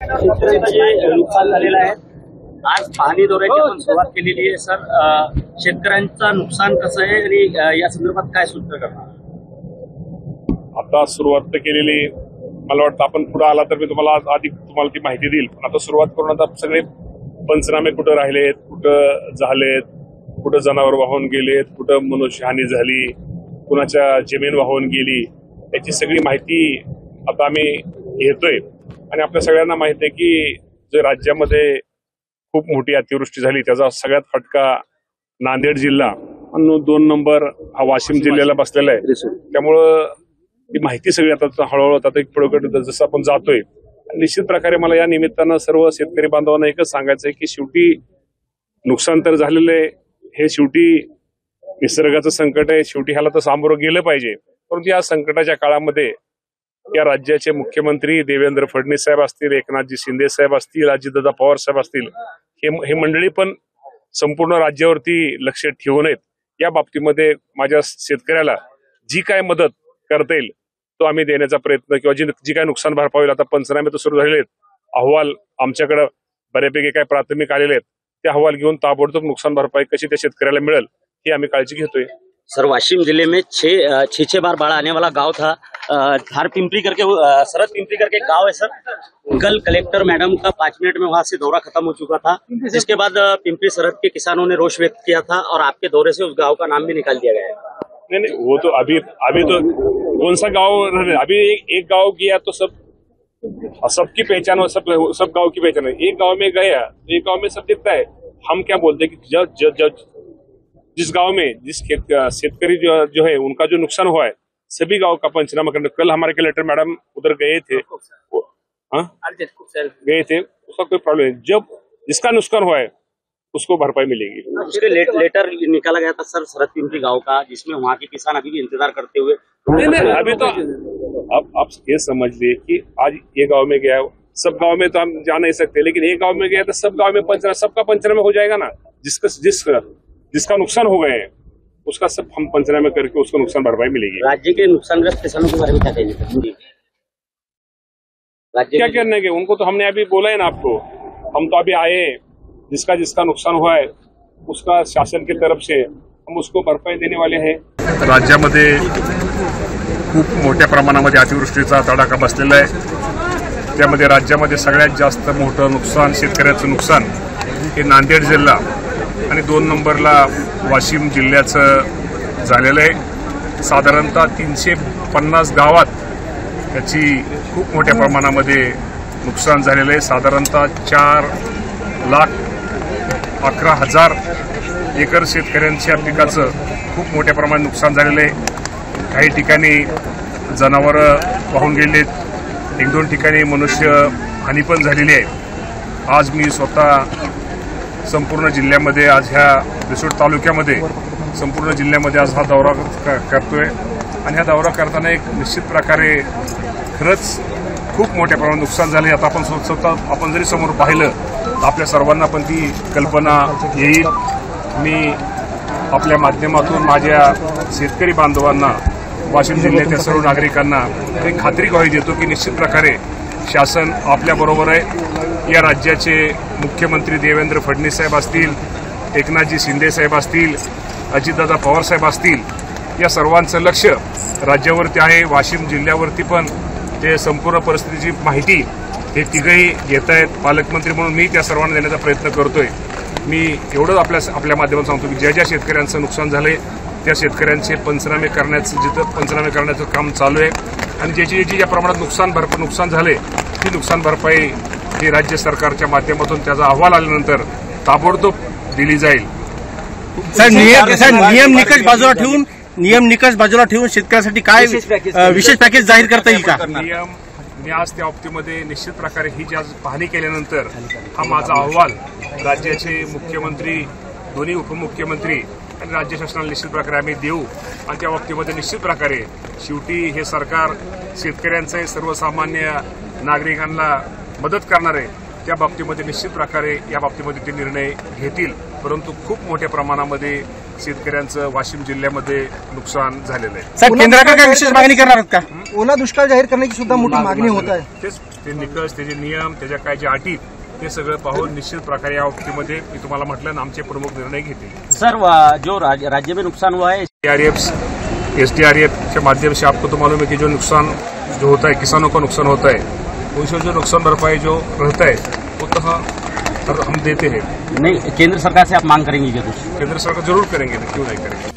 शेतकऱ्यांचे नुकसान झालेलं आहे। आज पाहणी दौऱ्याची आपण सुरुवात केलेली आहे। सर, शेतकऱ्यांचं नुकसान कसं आहे आणि या संदर्भात काय सूचना करणार? आता सुरुवात तर केलेली, मला वाटतं आपण पुढे आला तर मी तुम्हाला ती माहिती देईल। पण आता सुरुवात करून आता सगळे पंचनामे कुठं राहिलेत, कुठं झालेत, कुठं जनावर वाहून गेलेत, कुठं मनुष्यहानी झाली, कुणाच्या जमीन वाहून गेली, याची सगळी माहिती आता आम्ही घेतोय। आणि आपल्या सगळ्यांना माहिती आहे की जे राज्यामध्ये खूप मोठी अतिवृष्टी झाली त्याचा सगळ्यात फटका नांदेड जिल्हा आणि 2 नंबर हा वाशिम जिल्ह्याला बसलेला आहे। त्यामुळं ती माहिती सगळी आता हळूहळू आता पुढे जसं आपण जातोय, निश्चित प्रकारे मला या निमित्तानं सर्व शेतकरी बांधवांना एकच सांगायचं आहे की शेवटी नुकसान तर झालेलं आहे, हे शेवटी निसर्गाचं संकट आहे, शेवटी ह्याला तर सामोरं गेलं पाहिजे। परंतु या संकटाच्या काळामध्ये या राज्याचे मुख्यमंत्री देवेंद्र फडणवीस साहेब असतील, एकनाथजी शिंदे साहेब असतील, अजितदादा पवार साहेब असतील, हे मंडळी पण संपूर्ण राज्यावरती लक्ष ठेवून आहेत। या बाबतीमध्ये माझ्या शेतकऱ्याला जी काय मदत करता येईल तो आम्ही देण्याचा प्रयत्न, किंवा जी काय नुकसान भरपाई होईल, आता पंचनामे तर सुरू झालेले आहेत, अहवाल आमच्याकडे बऱ्यापैकी काय प्राथमिक आलेले आहेत, ते अहवाल घेऊन ताबडतोब नुकसान भरपाई कशी त्या शेतकऱ्याला मिळेल ही आम्ही काळजी घेतोय। सर, वाशिम जिले में छह बार बाढ़ आने वाला गांव था, धार पिंपरी करके सरहद पिंपरी करके गांव है सर। कल कलेक्टर मैडम का 5 मिनट में वहां से दौरा खत्म हो चुका था, जिसके बाद पिंपरी सरहद के किसानों ने रोष व्यक्त किया था और आपके दौरे से उस गांव का नाम भी निकाल दिया गया है। नहीं, वो तो अभी तो कौन सा गांव, अभी एक गांव किया तो सबकी पहचान हो, सब गांव की पहचान है। एक गांव में गया, एक गांव में सब दिखता है। हम क्या बोलते हैं कि जिस गांव में जिस शेतकरी जो है उनका जो नुकसान हुआ है सभी गांव का पंचनामा करने। कल हमारे कलेक्टर मैडम उधर गए थे, उसका कोई प्रॉब्लम नहीं। जब जिसका नुकसान हुआ है उसको भरपाई मिलेगी। उसके लेटर निकाला गया था सर सरहद पिंपरी गांव का, जिसमें वहाँ के किसान अभी भी इंतजार करते हुए। नहीं, अभी तो अब आप ये समझ लिए कि आज ये गांव में गया, सब गांव में तो हम जा नहीं सकते, लेकिन एक गांव में गया तो सब गांव में सबका पंचनामा हो जाएगा ना। जिसका नुकसान हो गए हैं उसका सब हम पंचनामे करके उसको नुकसान भरपाई मिलेगी। राज्य के नुकसानग्रस्त किसानों के बारे में क्या कहेंगे? क्या करने के, उनको तो हमने अभी बोला है ना आपको, हम तो अभी आए, जिसका नुकसान हुआ है उसका शासन की तरफ से हम उसको भरपाई देने वाले हैं। राज्यामध्ये खूप मोठ्या प्रमाणामध्ये अतिवृष्टीचा तडाखा बसलेला आहे। त्यामध्ये राज्यामध्ये सगळ्यात जास्त मोठं नुकसान, शेतकऱ्याचं नुकसान हे नांदेड जिल्हा आणि 2 नंबरला वाशिम जिल्ह्याचं झालेलं आहे। साधारणतः 350 गावात त्याची खूप मोठ्या प्रमाणामध्ये नुकसान झालेलं आहे। साधारणतः 4,11,000 एकर शेतकऱ्यांच्या पिकाचं खूप मोठ्या प्रमाणात नुकसान झालेलं आहे। काही ठिकाणी जनावरं वाहून गेलेत, 1-2 ठिकाणी मनुष्य हानी पण झालेली आहे। आज मी स्वतः संपूर्ण जिल्ह्यामध्ये, आज ह्या रिसोड तालुक्यामध्ये संपूर्ण जिल्ह्यामध्ये आज हा दौरा करतोय आणि हा दौरा करताना एक निश्चित प्रकारे खरंच खूप मोठ्या प्रमाणात नुकसान झाले। आता आपण स्वतः आपण जरी समोर पाहिलं तर आपल्या सर्वांना पण ती कल्पना येईल। मी आपल्या माध्यमातून माझ्या शेतकरी बांधवांना, वाशिम जिल्ह्याच्या सर्व नागरिकांना एक खात्री ग्वाही देतो की निश्चित प्रकारे शासन आपल्याबरोबर आहे। या राज्याचे मुख्यमंत्री देवेंद्र फडणवीस साहेब असतील, एकनाथजी शिंदे साहेब असतील, अजितदादा पवार साहेब असतील, या सर्वांचं लक्ष राज्यावरती आहे। वाशिम जिल्ह्यावरती पण ते संपूर्ण परिस्थितीची माहिती हे तिघही घेत आहेत। पालकमंत्री म्हणून मी त्या सर्वांना देण्याचा प्रयत्न करतोय। मी एवढंच आपल्या माध्यमातून सांगतो की ज्या शेतकऱ्यांचं नुकसान झालंय त्या शेतकऱ्यांचे पंचनामे करण्याचं काम चालू आहे आणि ज्याची ज्या प्रमाणात नुकसान झाले ती नुकसान भरपाई ही राज्य सरकारच्या माध्यमातून त्याचा अहवाल आल्यानंतर ताबडतोब दिली जाईल। सर, नियम निकष बाजूला ठेवून शेतकऱ्यांसाठी काय विशेष पॅकेज जाहीर करता येईल का? मी आज त्या बाबतीमध्ये निश्चित प्रकारे ही जी आज पाहणी केल्यानंतर हा माझा अहवाल राज्याचे मुख्यमंत्री, दोन्ही उपमुख्यमंत्री आणि राज्य शासनाला निश्चित प्रकारे आम्ही देऊ आणि त्या बाबतीमध्ये निश्चित प्रकारे शेवटी हे सरकार शेतकऱ्यांचे, सर्वसामान्य नागरिकांना मदत करणार आहे। त्या बाबतीमध्ये निश्चित प्रकारे या बाबतीमध्ये ते निर्णय घेतील, परंतु खूप मोठ्या प्रमाणामध्ये शेतकऱ्यांचं वाशिम जिल्ह्यामध्ये नुकसान झालेलं आहे. साहेब केंद्राकडे काय विशेष मागणी करणार आहात का? ओला दुष्काळ जाहीर करण्याची सुद्धा मोठी मागणी होत आहे. तेच ते निकष, त्याचे नियम, त्याच्या काय ज्या अटी, ते सगळं पाहून निश्चित प्रकारे या बाबतीमध्ये मी तुम्हाला म्हटलं ना, आमचे प्रमुख निर्णय घेतील. सर जो राज्य में नुकसान हुआ है एसडीआरएफ के माध्यम से आपको तो मालूम है कि जो नुकसान जो होता है, किसानों का नुकसान होता है, उनसे जो नुकसान भरपाई जो रहता है वो तो हम देते हैं. नहीं, केंद्र सरकार से आप मांग करेंगे क्या कुछ? केंद्र सरकार जरूर करेंगे ना, क्यों नहीं करेंगे.